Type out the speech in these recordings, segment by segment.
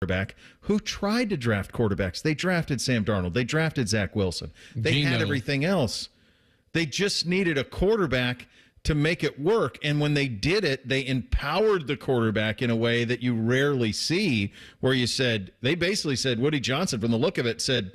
quarterback who tried to draft quarterbacks. They drafted Sam Darnold. They drafted Zach Wilson. They had everything else. They just needed a quarterback to make it work. And when they did it, they empowered the quarterback in a way that you rarely see, where they basically said, Woody Johnson, from the look of it, said,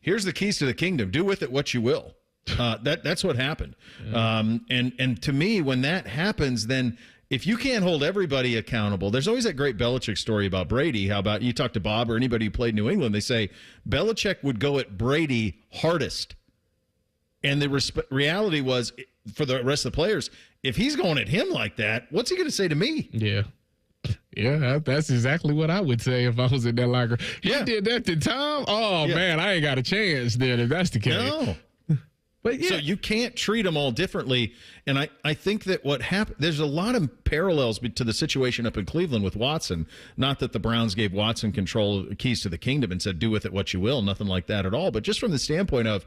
here's the keys to the kingdom. Do with it what you will. That's what happened. Yeah. And to me, when that happens, then if you can't hold everybody accountable, there's always that great Belichick story about Brady. How about you talk to Bob or anybody who played New England, they say Belichick would go at Brady hardest. And the reality was, for the rest of the players, if he's going at him like that, what's he going to say to me? Yeah. Yeah, that's exactly what I would say if I was in that locker. He did that to Tom? Oh, man, I ain't got a chance then if that's the case. No. But So you can't treat them all differently. And I think that what happened, there's a lot of parallels to the situation up in Cleveland with Watson. Not that the Browns gave Watson keys to the kingdom and said, do with it what you will. Nothing like that at all. But just from the standpoint of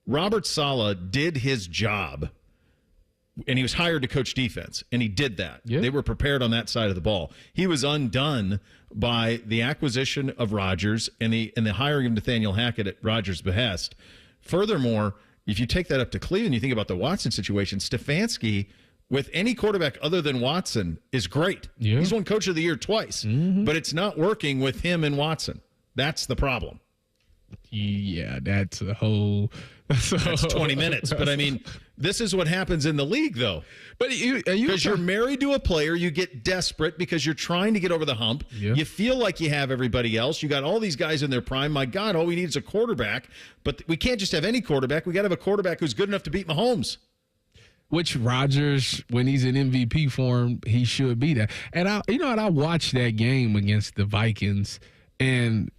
Robert Saleh did his job, and he was hired to coach defense, and he did that. Yep. They were prepared on that side of the ball. He was undone by the acquisition of Rodgers and the hiring of Nathaniel Hackett at Rodgers' behest. Furthermore, if you take that up to Cleveland, you think about the Watson situation, Stefanski, with any quarterback other than Watson, is great. Yeah. He's won Coach of the Year twice, but it's not working with him and Watson. That's the problem. Yeah, that's 20 minutes. But, I mean, this is what happens in the league, though. But because you're married to a player, you get desperate because you're trying to get over the hump. Yeah. You feel like you have everybody else. You got all these guys in their prime. My God, all we need is a quarterback. But we can't just have any quarterback. We got to have a quarterback who's good enough to beat Mahomes. Which Rodgers, when he's in MVP form, he should be that. And I watched that game against the Vikings, and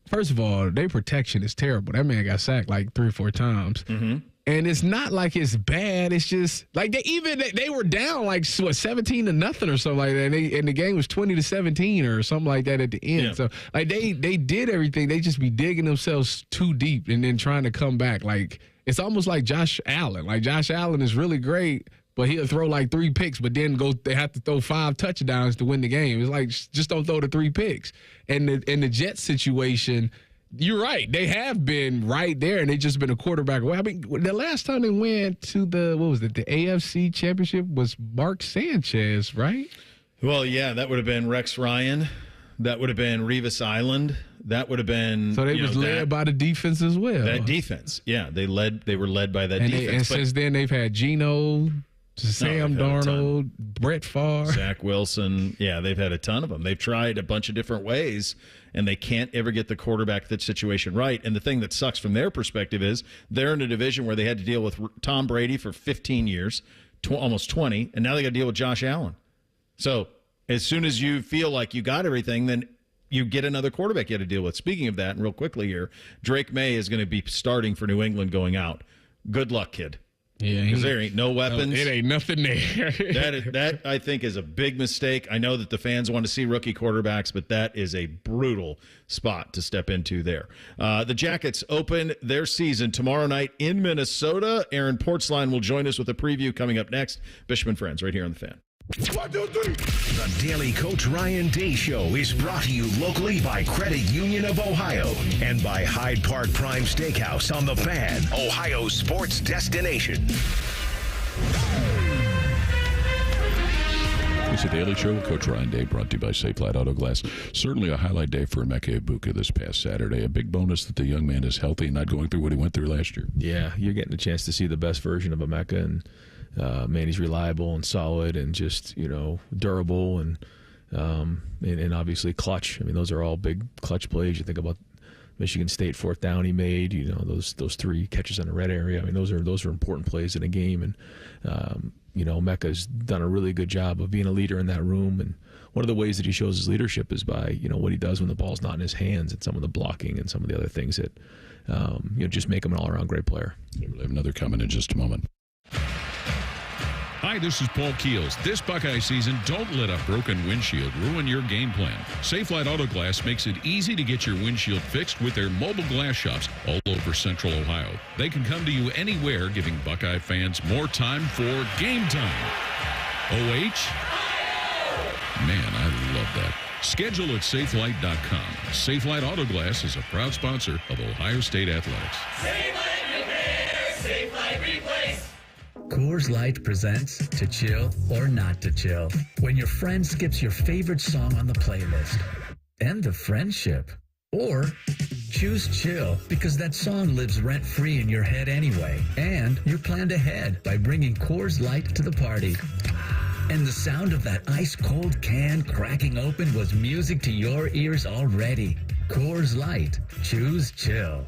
first of all, their protection is terrible. That man got sacked like 3 or 4 times. Mm-hmm. And it's not like it's bad. It's just like they were down like 17-0 or something like that. And the game was 20-17 or something like that at the end. Yeah. So like they did everything. They just be digging themselves too deep and then trying to come back. Like it's almost like Josh Allen. Like Josh Allen is really great, but he'll throw like 3 picks, but then they have to throw 5 touchdowns to win the game. It's like, just don't throw the 3 picks. And the Jets situation, you're right. They have been right there, and they just been a quarterback away. I mean, the last time they went to the AFC Championship was Mark Sanchez, right? Well, yeah, that would have been Rex Ryan. That would have been Revis Island. That would have been. So they was led by the defense as well. That defense, yeah, they were led by that defense. And since then, they've had Geno, Sam Darnold, Brett Favre, Zach Wilson. Yeah, they've had a ton of them. They've tried a bunch of different ways, and they can't ever get the quarterback situation right. And the thing that sucks from their perspective is they're in a division where they had to deal with Tom Brady for 15 years, almost 20, and now they got to deal with Josh Allen. So as soon as you feel like you got everything, then you get another quarterback you have to deal with. Speaking of that, and real quickly here, Drake May is going to be starting for New England going out. Good luck, kid. Yeah, because there ain't no weapons. It ain't nothing there. that I think is a big mistake. I know that the fans want to see rookie quarterbacks, but that is a brutal spot to step into there. The Jackets open their season tomorrow night in Minnesota. Aaron Portzline will join us with a preview coming up next. Bishop and Friends right here on The Fan. 1, 2, 3. The Daily Coach Ryan Day Show is brought to you locally by Credit Union of Ohio and by Hyde Park Prime Steakhouse on The Fan, Ohio's sports destination. It's a Daily Show with Coach Ryan Day, brought to you by Safe Flight Auto Glass. Certainly a highlight day for Emeka Egbuka this past Saturday. A big bonus that the young man is healthy and not going through what he went through last year. Yeah, you're getting a chance to see the best version of Emeka, and man, he's reliable and solid and just, durable and obviously clutch. I mean, those are all big clutch plays. You think about Michigan State 4th down he made, those 3 catches in the red area. I mean, those are important plays in a game. And, Emeka's done a really good job of being a leader in that room. And one of the ways that he shows his leadership is by, what he does when the ball's not in his hands and some of the blocking and some of the other things that, just make him an all-around great player. We'll have another comment in just a moment. Hi, this is Paul Keels. This Buckeye season, don't let a broken windshield ruin your game plan. Safelite Auto Glass makes it easy to get your windshield fixed with their mobile glass shops all over Central Ohio. They can come to you anywhere, giving Buckeye fans more time for game time. OH? Man, I love that. Schedule at safelight.com. Safelight Auto Glass is a proud sponsor of Ohio State Athletics. Safelight Repair, Safelight Replace. Coors Light presents To Chill or Not to Chill. When your friend skips your favorite song on the playlist. End the friendship. Or choose chill because that song lives rent-free in your head anyway. And you planned ahead by bringing Coors Light to the party. And the sound of that ice-cold can cracking open was music to your ears already. Coors Light. Choose chill.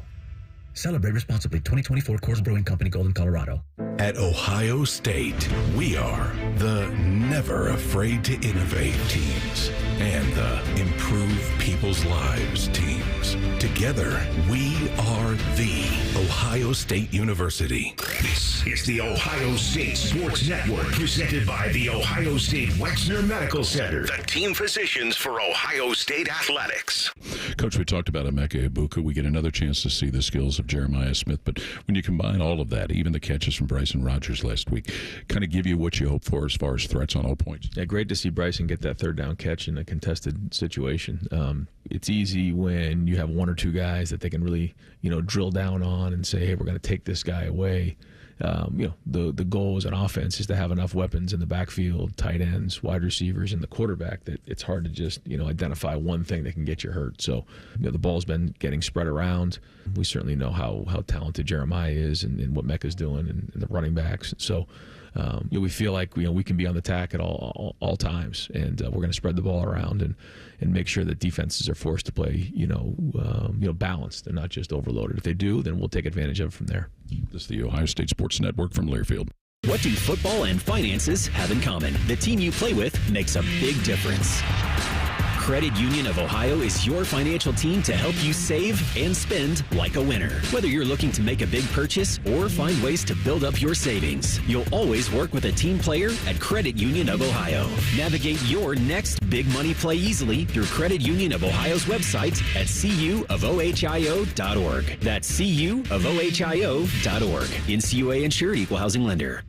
Celebrate responsibly. 2024 Coors Brewing Company, Golden, Colorado. At Ohio State, we are the never afraid to innovate teams and the improve people's lives teams. Together, we are the Ohio State University. This is the Ohio State Sports Network, presented by the Ohio State Wexner Medical Center, the team physicians for Ohio State Athletics. Coach, we talked about Emeka Egbuka. We get another chance to see the skills of Jeremiah Smith, but when you combine all of that, even the catches from Bryson Rogers last week, kind of give you what you hope for as far as threats on all points. Yeah, great to see Bryson get that third down catch in a contested situation. It's easy when you have one or two guys that they can really, drill down on and say, hey, we're going to take this guy away. The goal as an offense is to have enough weapons in the backfield, tight ends, wide receivers, and the quarterback that it's hard to just, identify one thing that can get you hurt. So, the ball's been getting spread around. We certainly know how talented Jeremiah is and what Mecca's doing and the running backs. So, we feel like we can be on the attack at all times, and we're going to spread the ball around and make sure that defenses are forced to play balanced and not just overloaded. If they do, then we'll take advantage of it from there. This is the Ohio State Sports Network from Learfield. What do football and finances have in common? The team you play with makes a big difference. Credit Union of Ohio is your financial team to help you save and spend like a winner. Whether you're looking to make a big purchase or find ways to build up your savings, you'll always work with a team player at Credit Union of Ohio. Navigate your next big money play easily through Credit Union of Ohio's website at cuofohio.org. That's cuofohio.org. NCUA insured, equal housing lender.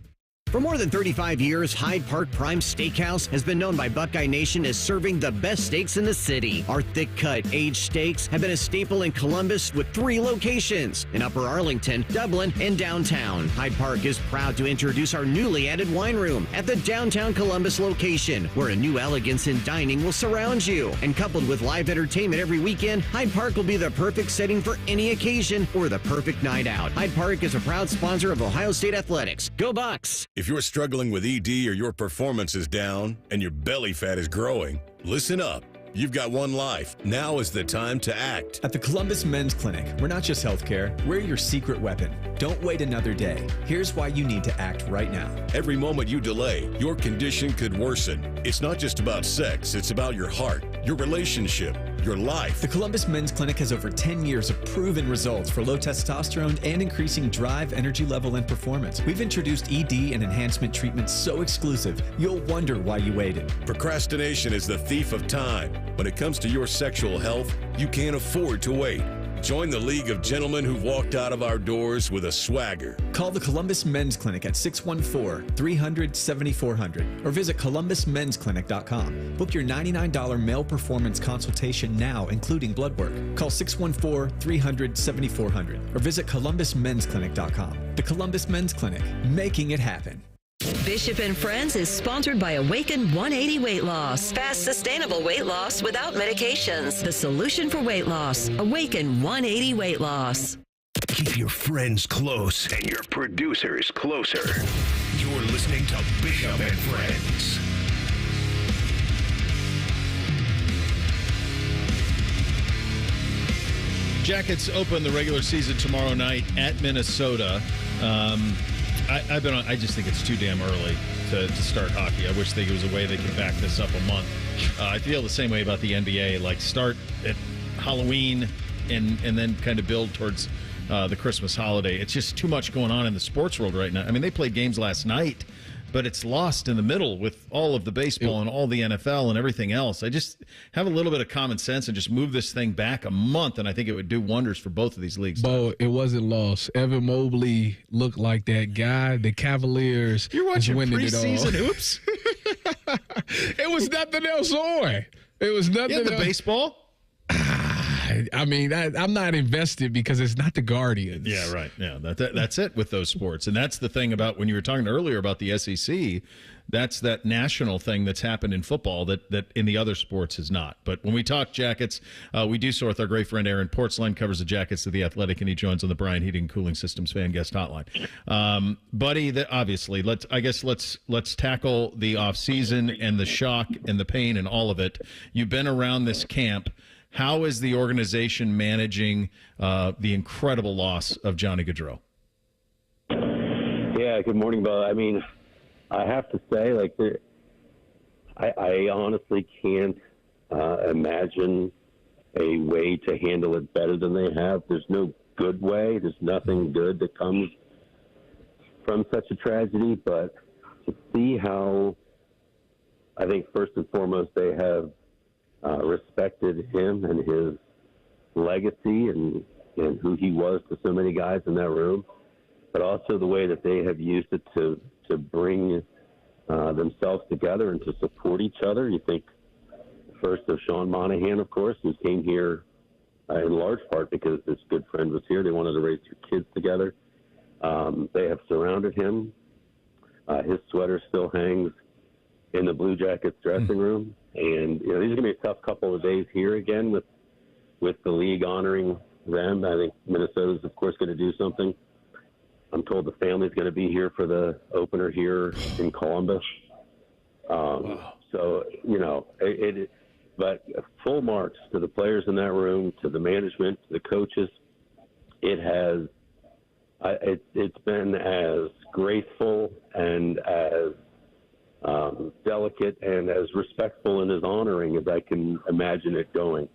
For more than 35 years, Hyde Park Prime Steakhouse has been known by Buckeye Nation as serving the best steaks in the city. Our thick-cut, aged steaks have been a staple in Columbus with 3 locations, in Upper Arlington, Dublin, and downtown. Hyde Park is proud to introduce our newly added wine room at the downtown Columbus location, where a new elegance in dining will surround you. And coupled with live entertainment every weekend, Hyde Park will be the perfect setting for any occasion or the perfect night out. Hyde Park is a proud sponsor of Ohio State Athletics. Go Bucks! If you're struggling with ED or your performance is down and your belly fat is growing, listen up. You've got one life. Now is the time to act. At the Columbus Men's Clinic, we're not just healthcare, we're your secret weapon. Don't wait another day. Here's why you need to act right now. Every moment you delay, your condition could worsen. It's not just about sex, it's about your heart, your relationship, your life. The Columbus Men's Clinic has over 10 years of proven results for low testosterone and increasing drive, energy level, and performance. We've introduced ED and enhancement treatments so exclusive, you'll wonder why you waited. Procrastination is the thief of time. When it comes to your sexual health, you can't afford to wait. Join the League of Gentlemen who've walked out of our doors with a swagger. Call the Columbus Men's Clinic at 614-300-7400 or visit columbusmensclinic.com. Book your $99 male performance consultation now, including blood work. Call 614-300-7400 or visit columbusmensclinic.com. The Columbus Men's Clinic, making it happen. Bishop and Friends is sponsored by Awaken 180 Weight Loss. Fast, sustainable weight loss without medications. The solution for weight loss. Awaken 180 Weight Loss. Keep your friends close and your producers closer. You're listening to Bishop and Friends. Jackets open the regular season tomorrow night at Minnesota. I just think it's too damn early to start hockey. I wish there was a way they could back this up a month. I feel the same way about the NBA. Like, start at Halloween and then kind of build towards the Christmas holiday. It's just too much going on in the sports world right now. I mean, they played games last night, but it's lost in the middle with all of the baseball and all the NFL and everything else. I just have a little bit of common sense and just move this thing back a month, and I think it would do wonders for both of these leagues. Bo, it wasn't lost. Evan Mobley looked like that guy. The Cavaliers. You're watching winning preseason hoops? It was nothing else on. It was nothing. Yeah, the baseball. I mean, I'm not invested because it's not the Guardians. Yeah, right. Yeah, that's it with those sports. And that's the thing about when you were talking earlier about the SEC, that's that national thing that's happened in football that in the other sports is not. But when we talk Jackets, we do so with our great friend Aaron Portzline, covers the Jackets of the Athletic, and he joins on the Brian Heating Cooling Systems fan guest hotline. Buddy, obviously, let's tackle the offseason and the shock and the pain and all of it. You've been around this camp. How is the organization managing the incredible loss of Johnny Gaudreau? Yeah, good morning, Bo. I mean, I have to say, like, I honestly can't imagine a way to handle it better than they have. There's no good way. There's nothing good that comes from such a tragedy. But to see how, I think, first and foremost, they have respected him and his legacy and who he was to so many guys in that room, but also the way that they have used it to bring themselves together and to support each other. You think first of Sean Monahan, of course, who came here in large part because this good friend was here. They wanted to raise their kids together. They have surrounded him. His sweater still hangs in the Blue Jackets dressing room. And, these are going to be a tough couple of days here again with the league honoring them. I think Minnesota's, of course, going to do something. I'm told the family's going to be here for the opener here in Columbus. Wow. So, but full marks to the players in that room, to the management, to the coaches. It's been as graceful and as delicate and as respectful in his honoring as I can imagine it going,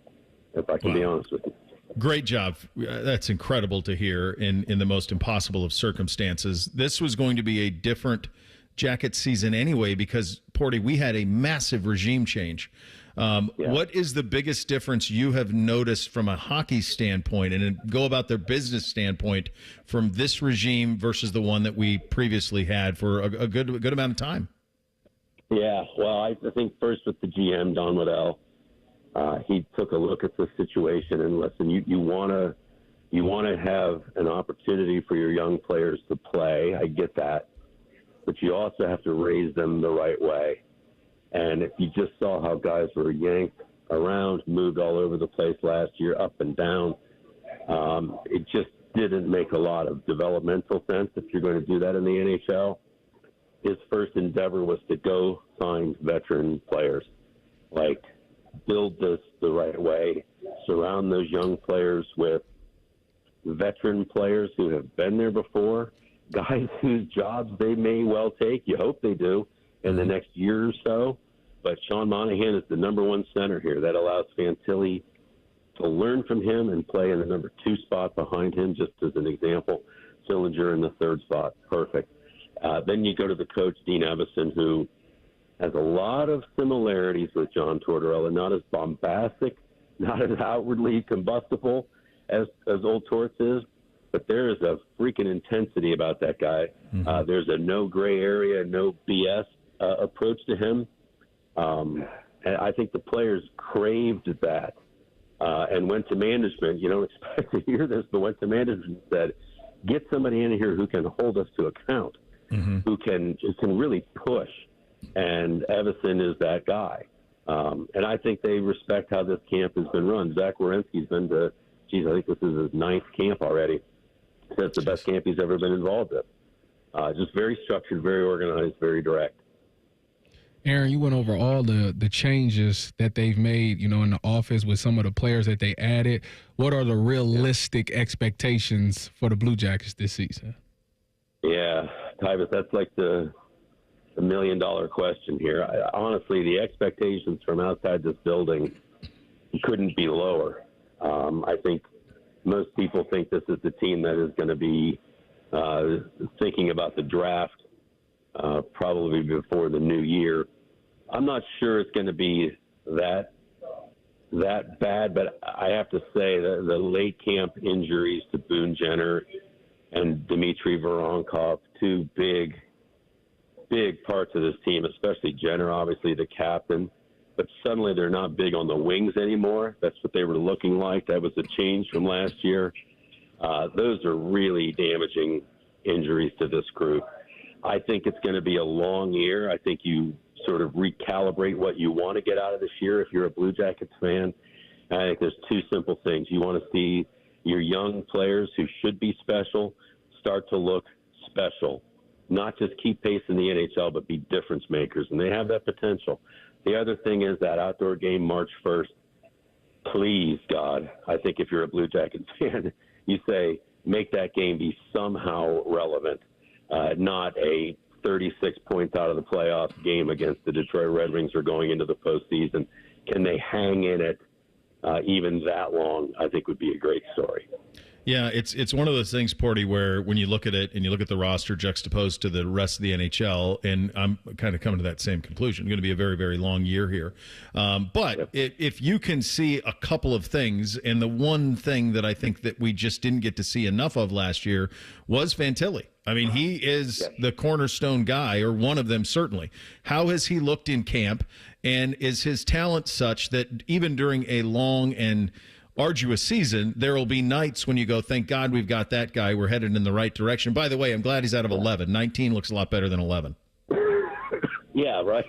if I can be honest with you. Great job. That's incredible to hear in the most impossible of circumstances. This was going to be a different Jacket season anyway because, Porty, we had a massive regime change. What is the biggest difference you have noticed from a hockey standpoint and go about their business standpoint from this regime versus the one that we previously had for a good amount of time? Yeah, well, I think first with the GM, Don Waddell, he took a look at the situation and listen, you want to have an opportunity for your young players to play. I get that. But you also have to raise them the right way. And if you just saw how guys were yanked around, moved all over the place last year, up and down, it just didn't make a lot of developmental sense if you're going to do that in the NHL. His first endeavor was to go find veteran players, like build this the right way, surround those young players with veteran players who have been there before, guys whose jobs they may well take. You hope they do in the next year or so. But Sean Monahan is the number one center here. That allows Fantilli to learn from him and play in the number 2 spot behind him, just as an example. Sillinger in the 3rd spot. Perfect. Then you go to the coach, Dean Evison, who has a lot of similarities with John Tortorella, not as bombastic, not as outwardly combustible as old Torts is, but there is a freaking intensity about that guy. Mm-hmm. There's a no gray area, no BS approach to him. And I think the players craved that and went to management. You don't expect to hear this, but went to management and said, get somebody in here who can hold us to account, who can really push. And Evison is that guy. And I think they respect how this camp has been run. Zach Werenski's been to, I think this is his 9th camp already. That's the best camp he's ever been involved in. Just very structured, very organized, very direct. Aaron, you went over all the changes that they've made, in the office with some of the players that they added. What are the realistic expectations for the Blue Jackets this season? Yeah, Tyvis, that's like the $1 million question here. Honestly, the expectations from outside this building couldn't be lower. I think most people think this is the team that is going to be thinking about the draft probably before the new year. I'm not sure it's going to be that bad, but I have to say that the late camp injuries to Boone Jenner and Dmitry Voronkov, 2 big parts of this team, especially Jenner, obviously the captain. but suddenly they're not big on the wings anymore. That's what they were looking like. That was a change from last year. Those are really damaging injuries to this group. I think it's going to be a long year. I think you sort of recalibrate what you want to get out of this year if you're a Blue Jackets fan. I think there's two simple things. You want to see your young players who should be special start to look special, not just keep pace in the NHL, but be difference makers, and they have that potential. The other thing is that outdoor game March 1st, please, God, I think if you're a Blue Jackets fan, you say make that game be somehow relevant, not a 36 points out of the playoff game against the Detroit Red Wings or going into the postseason. Can they hang in it even that long? I think would be a great story. Yeah, it's one of those things, Porty, where when you look at it and you look at the roster juxtaposed to the rest of the NHL, and I'm kind of coming to that same conclusion. It's going to be a very, very long year here. But if you can see a couple of things, and the one thing that I think that we just didn't get to see enough of last year was Fantilli. I mean, he is the cornerstone guy, or one of them certainly. How has he looked in camp, and is his talent such that even during a long and arduous season, there will be nights when you go, thank God we've got that guy. We're headed in the right direction. By the way, I'm glad he's out of 11. 19 looks a lot better than 11. Yeah, right.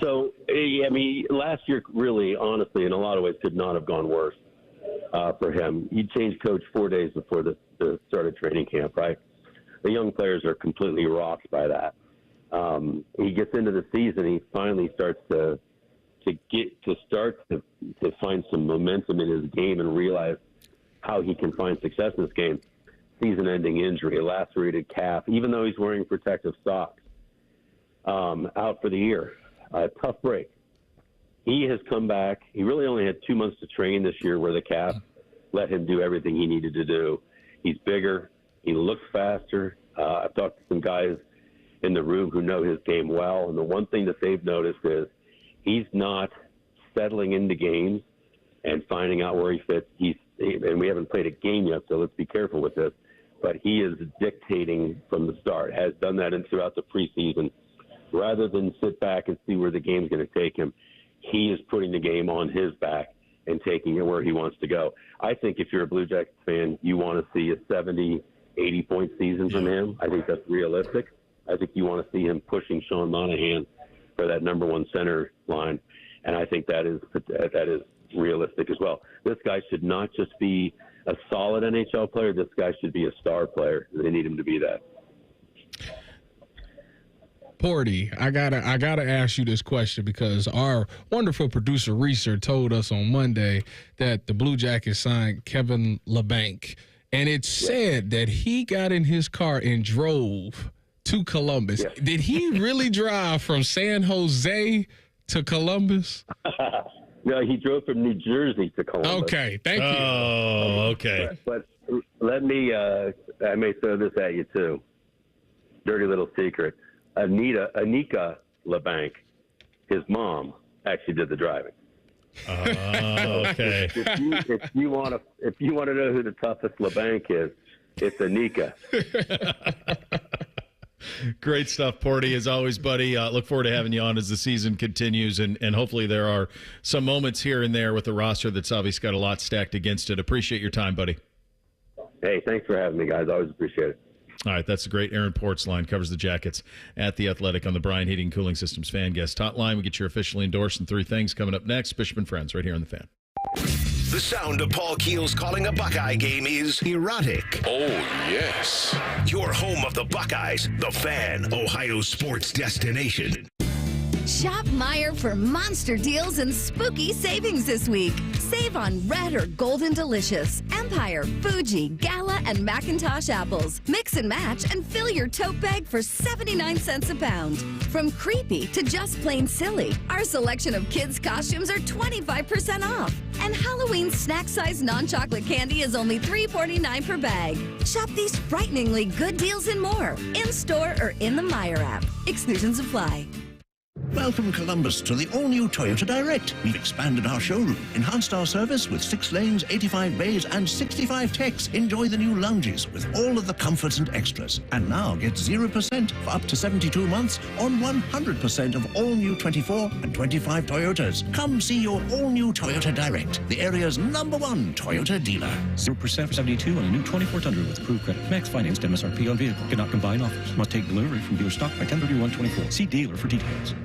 So, I mean, last year really, honestly, in a lot of ways could not have gone worse for him. He changed coach 4 days before the start of training camp, right? The young players are completely rocked by that. He gets into the season, he finally starts to find some momentum in his game and realize how he can find success in this game. Season-ending injury, a lacerated calf, even though he's wearing protective socks, out for the year. A tough break. He has come back. He really only had 2 months to train this year where the calf let him do everything he needed to do. He's bigger. He looks faster. I've talked to some guys in the room who know his game well, and the one thing that they've noticed is he's not settling into games and finding out where he fits. And we haven't played a game yet, so let's be careful with this. But he is dictating from the start, has done that throughout the preseason. Rather than sit back and see where the game's going to take him, he is putting the game on his back and taking it where he wants to go. I think if you're a Blue Jackets fan, you want to see a 70, 80-point season from him. I think that's realistic. I think you want to see him pushing Sean Monahan for that number one center line, and I think that is realistic as well. This guy should not just be a solid NHL player. This guy should be a star player. They need him to be that. Porty, I gotta ask you this question because our wonderful producer Reeser told us on Monday that the Blue Jackets signed Kevin LeBanc, and it said that he got in his car and drove to Columbus. Yeah. Did he really drive from San Jose to Columbus? No, he drove from New Jersey to Columbus. Okay, thank you. Oh, okay. But let me, I may throw this at you too. Dirty little secret. Anika LeBanc, his mom, actually did the driving. Okay. If you want to know who the toughest LeBanc is, it's Anika. Great stuff, Porty, as always, buddy. Look forward to having you on as the season continues, and hopefully there are some moments here and there with the roster that's obviously got a lot stacked against it. Appreciate your time, buddy. Hey, thanks for having me, guys. Always appreciate it. All right, that's the great Aaron Portzline, covers the Jackets at The Athletic on the Bryan Heating and Cooling Systems Fan Guest Hotline. We get your officially endorsed in 3 things coming up next. Bishop and Friends right here on The Fan. The sound of Paul Keels calling a Buckeye game is erotic. Oh, yes. Your home of the Buckeyes, The Fan, Ohio sports destination. Shop Meijer for monster deals and spooky savings this week. Save on red or golden delicious, Empire, Fuji, Gala, and Macintosh apples. Mix and match and fill your tote bag for 79 cents a pound. From creepy to just plain silly, our selection of kids' costumes are 25% off. And Halloween snack-size non-chocolate candy is only $3.49 per bag. Shop these frighteningly good deals and more in-store or in the Meijer app. Exclusions apply. Welcome Columbus to the all-new Toyota Direct. We've expanded our showroom, enhanced our service with 6 lanes, 85 bays, and 65 techs. Enjoy the new lounges with all of the comforts and extras. And now get 0% for up to 72 months on 100% of all new 24 and 25 Toyotas. Come see your all-new Toyota Direct, the area's #1 Toyota dealer. 0% for 72 on a new 24 Tundra with approved credit. Max financed MSRP on vehicle. Cannot combine offers. Must take delivery from dealer stock by 10/31/24. See dealer for details.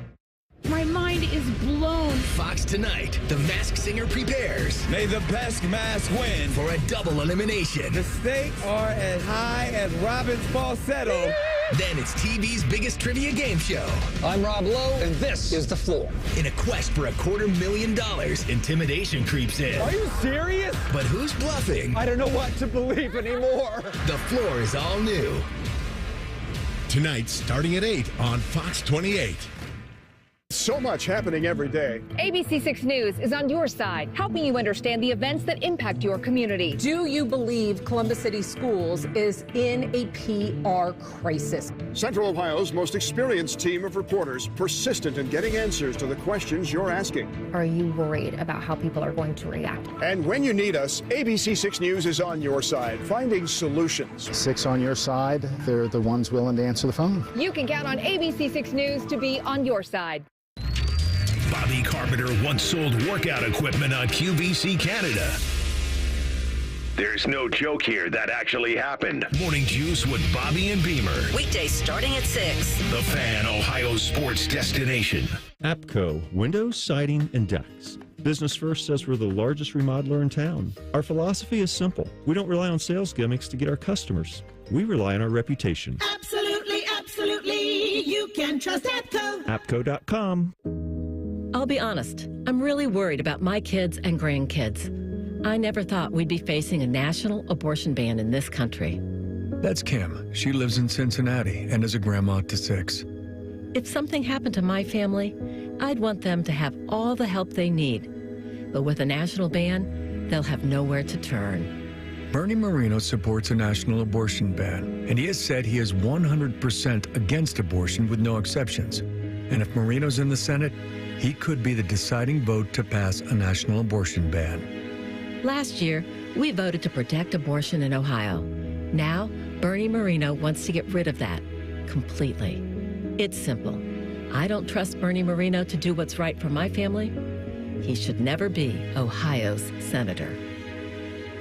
My mind is blown. Fox tonight, the Masked Singer prepares. May the best mask win. For a double elimination. The stakes are as high as Robin's falsetto. Then it's TV's biggest trivia game show. I'm Rob Lowe, and this is The Floor. In a quest for $250,000, intimidation creeps in. Are you serious? But who's bluffing? I don't know what to believe anymore. The Floor is all new. Tonight, starting at 8 on Fox 28. So much happening every day. ABC6 News is on your side, helping you understand the events that impact your community. Do you believe Columbus City Schools is in a PR crisis? Central Ohio's most experienced team of reporters, persistent in getting answers to the questions you're asking. Are you worried about how people are going to react? And when you need us, ABC6 News is on your side, finding solutions. 6 on your side, they're the ones willing to answer the phone. You can count on ABC6 News to be on your side. Bobby Carpenter once sold workout equipment on QVC Canada. There's no joke here. That actually happened. Morning Juice with Bobby and Beamer. Weekdays starting at 6. The Fan, Ohio sports destination. APCO, windows, siding, and decks. Business First says we're the largest remodeler in town. Our philosophy is simple. We don't rely on sales gimmicks to get our customers. We rely on our reputation. Absolutely, absolutely. You can trust APCO. APCO.com. I'll be honest, I'm really worried about my kids and grandkids. I never thought we'd be facing a national abortion ban in this country. That's Kim. She lives in Cincinnati and is a grandma to 6. If something happened to my family, I'd want them to have all the help they need. But with a national ban, they'll have nowhere to turn. Bernie Moreno supports a national abortion ban, and he has said he is 100% against abortion with no exceptions. And if Moreno's in the Senate, he could be the deciding vote to pass a national abortion ban. Last year, we voted to protect abortion in Ohio. Now, Bernie Moreno wants to get rid of that completely. It's simple. I don't trust Bernie Moreno to do what's right for my family. He should never be Ohio's senator.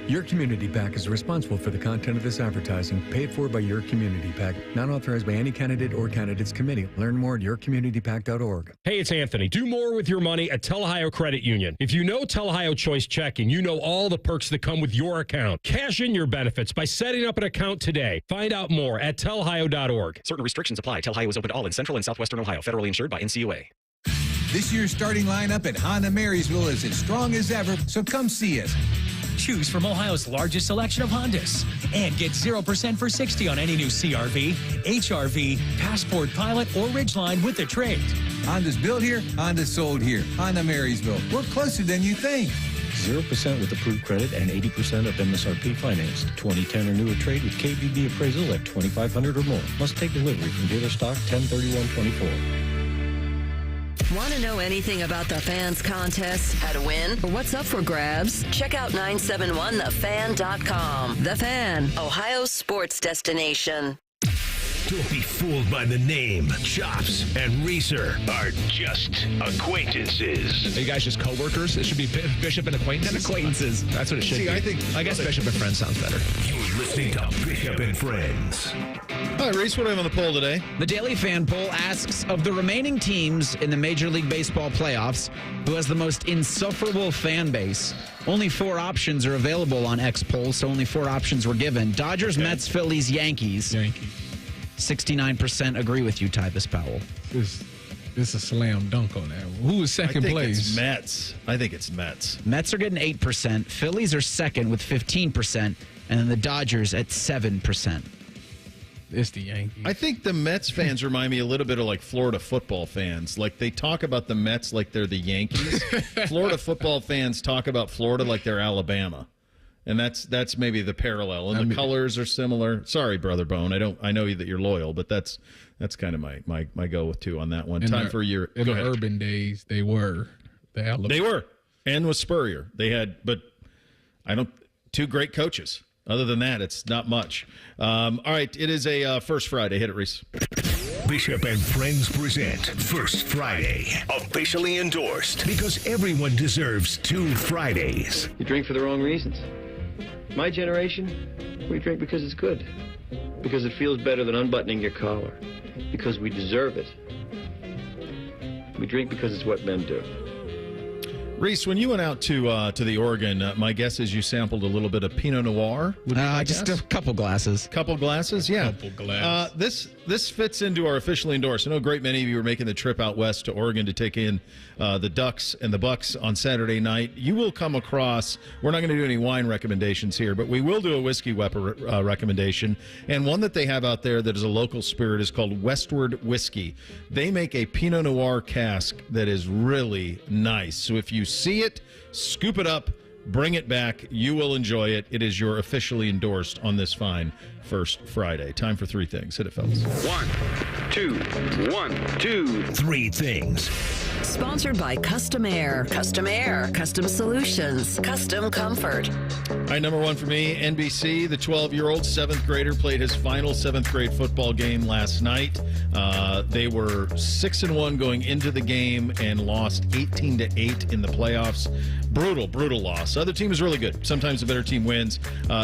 Your Community PAC is responsible for the content of this advertising, paid for by Your Community PAC, not authorized by any candidate or candidates committee. Learn more at yourcommunitypac.org. Hey, it's Anthony. Do more with your money at Tel Ohio Credit Union. If you know Tel Ohio Choice Checking, you know all the perks that come with your account. Cash in your benefits by setting up an account today. Find out more at telohio.org. Certain restrictions apply. Tel Ohio is open to all in Central and Southwestern Ohio. Federally insured by NCUA. This year's starting lineup at Honda Marysville is as strong as ever, so come see us. Choose from Ohio's largest selection of Hondas and get 0% for 60 on any new CRV, HRV, Passport, Pilot, or Ridgeline with the trade. Honda's built here, Honda's sold here. Honda Marysville. We're closer than you think. 0% with approved credit and 80% of MSRP financed. 2010 or newer trade with KBB appraisal at $2,500 or more. Must take delivery from dealer stock 10/31/24. Want to know anything about the Fans contest, how to win, or what's up for grabs? Check out 971thefan.com. The Fan, Ohio's sports destination. Don't be fooled by the name. Chops and Reeser are just acquaintances. Are you guys just co-workers? It should be Bishop and acquaintances. And acquaintances. That's what it should be. I guess Bishop and Friends sounds better. You're listening to Bishop and Friends. All right, Reese, what do we have on the poll today? The Daily Fan Poll asks, of the remaining teams in the Major League Baseball playoffs, who has the most insufferable fan base? Only 4 options are available on X Poll, so only 4 options were given. Dodgers, Mets, Phillies, Yankees. 69% agree with you, Tyvis Powell. This is a slam dunk on that. Who was second place? It's Mets. I think it's Mets. Mets are getting 8%. Phillies are second with 15%. And then the Dodgers at 7%. It's the Yankees. I think the Mets fans remind me a little bit of like Florida football fans. Like they talk about the Mets like they're the Yankees. Florida football fans talk about Florida like they're Alabama. And that's maybe the parallel, and the colors are similar. Sorry, Brother Bone. I know that you're loyal, but that's kind of my go with two on that one. Time for your in the urban days. They were and with Spurrier they had, but two great coaches. Other than that, it's not much. All right, it is a First Friday. Hit it, Reese. Bishop and Friends present First Friday, officially endorsed because everyone deserves 2 Fridays. You drink for the wrong reasons. My generation, we drink because it's good, because it feels better than unbuttoning your collar, because we deserve it. We drink because it's what men do. Reese, when you went out to the Oregon, my guess is you sampled a little bit of Pinot Noir. Just a couple glasses. Couple glasses, yeah. Couple glasses. This fits into our officially endorsed. I know a great many of you are making the trip out west to Oregon to take in the Ducks and the Bucks on Saturday night. You will come across, we're not going to do any wine recommendations here, but we will do a whiskey recommendation. And one that they have out there that is a local spirit is called Westward Whiskey. They make a Pinot Noir cask that is really nice. So if you see it, scoop it up, bring it back. You will enjoy it. It is your officially endorsed on this fine First Friday. Time for 3 things. Hit it, fellas. 1, 2, 1, 2, 3 things. Sponsored by Custom Air. Custom Air. Custom Solutions. Custom Comfort. All right, number 1 for me, NBC. The 12-year-old 7th grader played his final 7th grade football game last night. They were 6-1 going into the game and lost 18-8 in the playoffs. Brutal loss. The other team was really good. Sometimes the better team wins.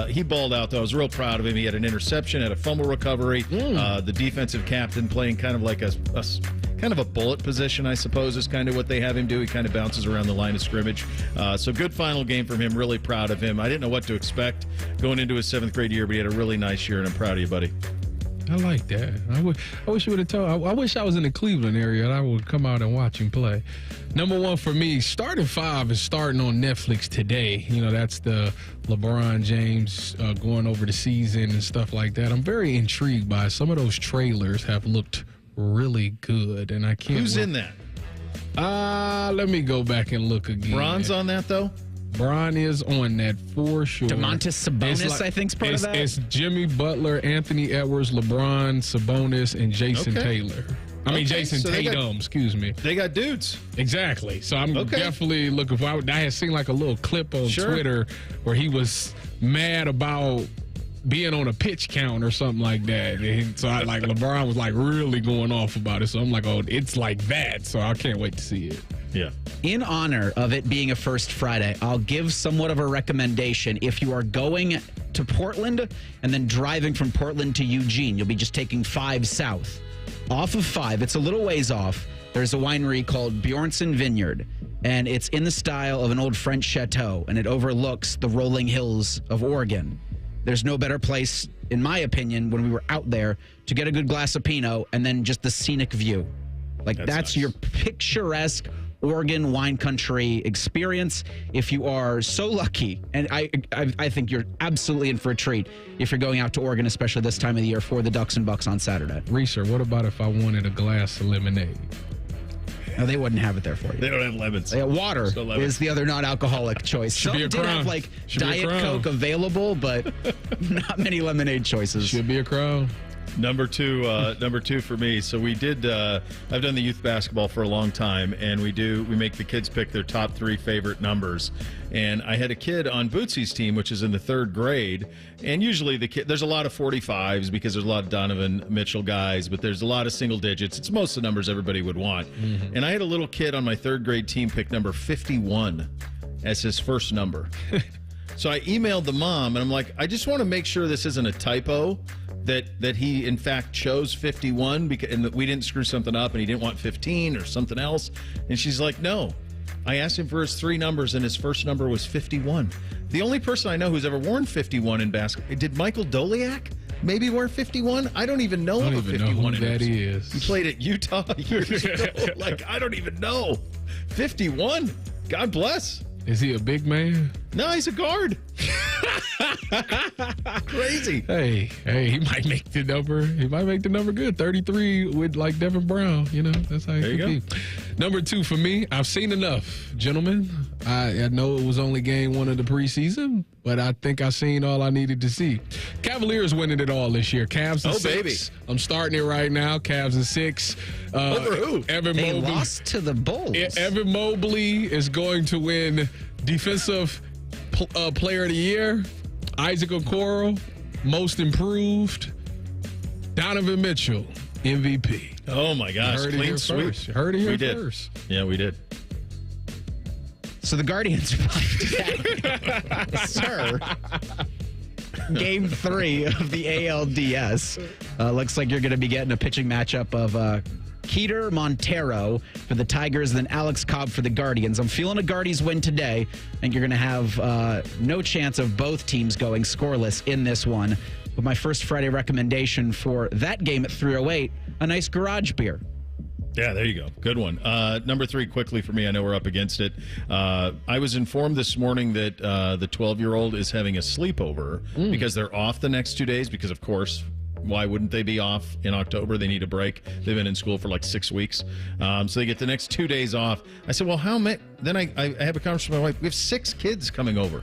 He balled out, though. I was real proud of him. He had an interception, had a fumble recovery. The defensive captain playing kind of like a bullet position, I suppose, is kind of what they have him do. He kind of bounces around the line of scrimmage. So good final game from him. Really proud of him. I didn't know what to expect going into his 7th grade year, but he had a really nice year, and I'm proud of you, buddy. I like that. I wish you would have told. I wish I was in the Cleveland area and I would come out and watch him play. Number 1 for me, Starting 5 is starting on Netflix today. You know, that's the LeBron James going over the season and stuff like that. I'm very intrigued by it. Some of those trailers have looked really good, and I can't. Who's in that? Let me go back and look again. Bron's on that, though? Bron is on that for sure. Domantas Sabonis, I think, is part of that. It's Jimmy Butler, Anthony Edwards, LeBron, Sabonis, and Jason Taylor. Jason Tatum, excuse me. They got dudes. Exactly. So I'm definitely looking for. I had seen like a little clip on Twitter where he was mad about being on a pitch count or something like that. And so LeBron was like really going off about it. So I'm like, oh, it's like that. So I can't wait to see it. Yeah. In honor of it being a First Friday, I'll give somewhat of a recommendation. If you are going to Portland and then driving from Portland to Eugene, you'll be just taking 5 south. Off of 5, it's a little ways off, there's a winery called Bjornson Vineyard, and it's in the style of an old French chateau, and it overlooks the rolling hills of Oregon. There's no better place, in my opinion, when we were out there, to get a good glass of Pinot and then just the scenic view. That's nice. Your picturesque Oregon wine country experience. If you are so lucky, and I think you're absolutely in for a treat if you're going out to Oregon, especially this time of the year for the Ducks and Bucks on Saturday. Reeser, what about if I wanted a glass of lemonade? No, they wouldn't have it there for you. They don't have lemons. Water is the other non-alcoholic choice. Some did have Diet Coke available, but not many lemonade choices. Should be a crown. Number two for me. So we did. I've done the youth basketball for a long time, and we make the kids pick their top 3 favorite numbers. And I had a kid on Bootsy's team, which is in the 3rd grade. And usually there's a lot of 45s because there's a lot of Donovan Mitchell guys, but there's a lot of single digits. It's most of the numbers everybody would want. Mm-hmm. And I had a little kid on my 3rd grade team pick number 51 as his first number. So I emailed the mom, and I'm like, I just want to make sure this isn't a typo. That he, in fact, chose 51 and that we didn't screw something up and he didn't want 15 or something else. And she's like, no. I asked him for his 3 numbers, and his first number was 51. The only person I know who's ever worn 51 in basketball. Did Michael Doliak maybe wear 51? I don't even know who 51 is. He played at Utah years ago. I don't even know. 51? God bless. Is he a big man? No, he's a guard. Crazy. Hey, he might make the number. He might make the number good. 33 with Devin Brown. You know, that's how he could be. Number 2 for me, I've seen enough, gentlemen. I know it was only game 1 of the preseason, but I think I've seen all I needed to see. Cavaliers winning it all this year. Cavs in 6. Baby. I'm starting it right now. Cavs in 6. Over who? They lost to the Bulls. Evan Mobley is going to win Defensive Player of the Year. Isaac Okoro, Most Improved. Donovan Mitchell, MVP. Oh, my gosh. Clean sweep. Heard it here first. Yeah, we did. So the Guardians are playing today. Sir. Game 3 of the ALDS. Looks like you're going to be getting a pitching matchup of Keter Montero for the Tigers, then Alex Cobb for the Guardians. I'm feeling a Guardians win today. I think you're going to have no chance of both teams going scoreless in this one. But my first Friday recommendation for that game at 3:08, a nice garage beer. Yeah, there you go. Good one. Number 3, quickly for me. I know we're up against it. I was informed this morning that the 12-year-old is having a sleepover because they're off the next 2 days because, of course, why wouldn't they be off in October? They need a break. They've been in school for like 6 weeks. So they get the next 2 days off. I said, well, how many? Then I have a conversation with my wife. We have 6 kids coming over.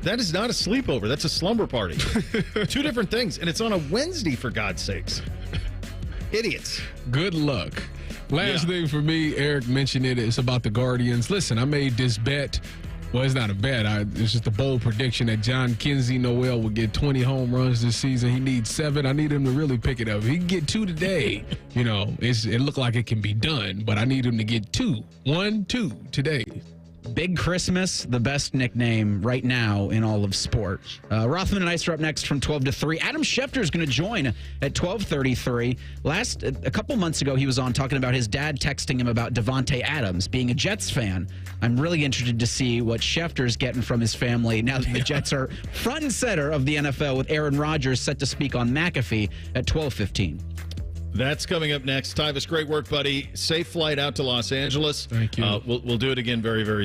That is not a sleepover. That's a slumber party. 2 different things. And it's on a Wednesday, for God's sakes. Idiots. Good luck. Last thing for me, Eric mentioned it. It's about the Guardians. Listen, I made this bet. Well, it's not a bet. It's just a bold prediction that John Kinsey Noel will get 20 home runs this season. He needs 7. I need him to really pick it up. If he can get 2 today, it looked like it can be done. But I need him to get 2. 1, 2 today. Big Christmas, the best nickname right now in all of sport. Rothman and Ice are up next from 12 to 3. Adam Schefter is going to join at 12:33. A couple months ago, he was on talking about his dad texting him about Devontae Adams. Being a Jets fan, I'm really interested to see what Schefter's getting from his family now that the Jets are front and center of the NFL, with Aaron Rodgers set to speak on McAfee at 12:15. That's coming up next. Tyvis, great work, buddy. Safe flight out to Los Angeles. Thank you. We'll do it again very, very soon.